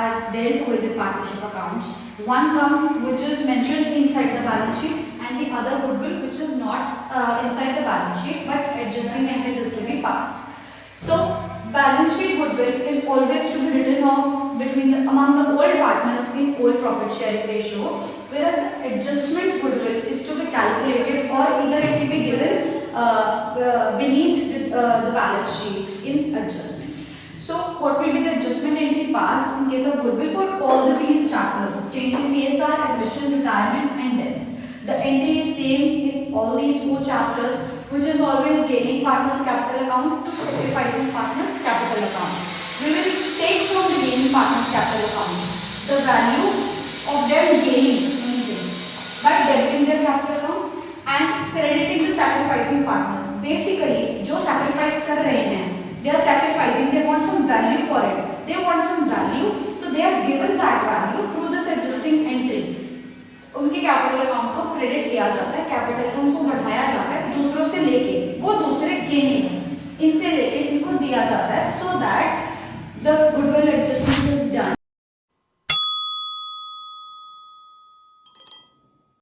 are dealt with the partnership accounts. One comes which is mentioned inside the balance sheet, and the other goodwill which is not inside the balance sheet but adjusting entries is to be passed. So balance sheet goodwill is always to be written off among the old partners in old profit sharing ratio, whereas the adjustment goodwill is to be calculated, or either it will be given beneath the balance sheet in adjustments. So what will be the adjustment entry passed in case of goodwill for all the three chapters: change in PSR, admission, retirement and death. The entry is same in all these four chapters, which is always gaining partners capital account to sacrificing partners capital account. We will take from the gaining partners capital account the value of them gaining anything by debiting their capital account and crediting the sacrificing partners. Basically, जो sacrifice कर रहे हैं, they are sacrificing. They want some value for it. They want some value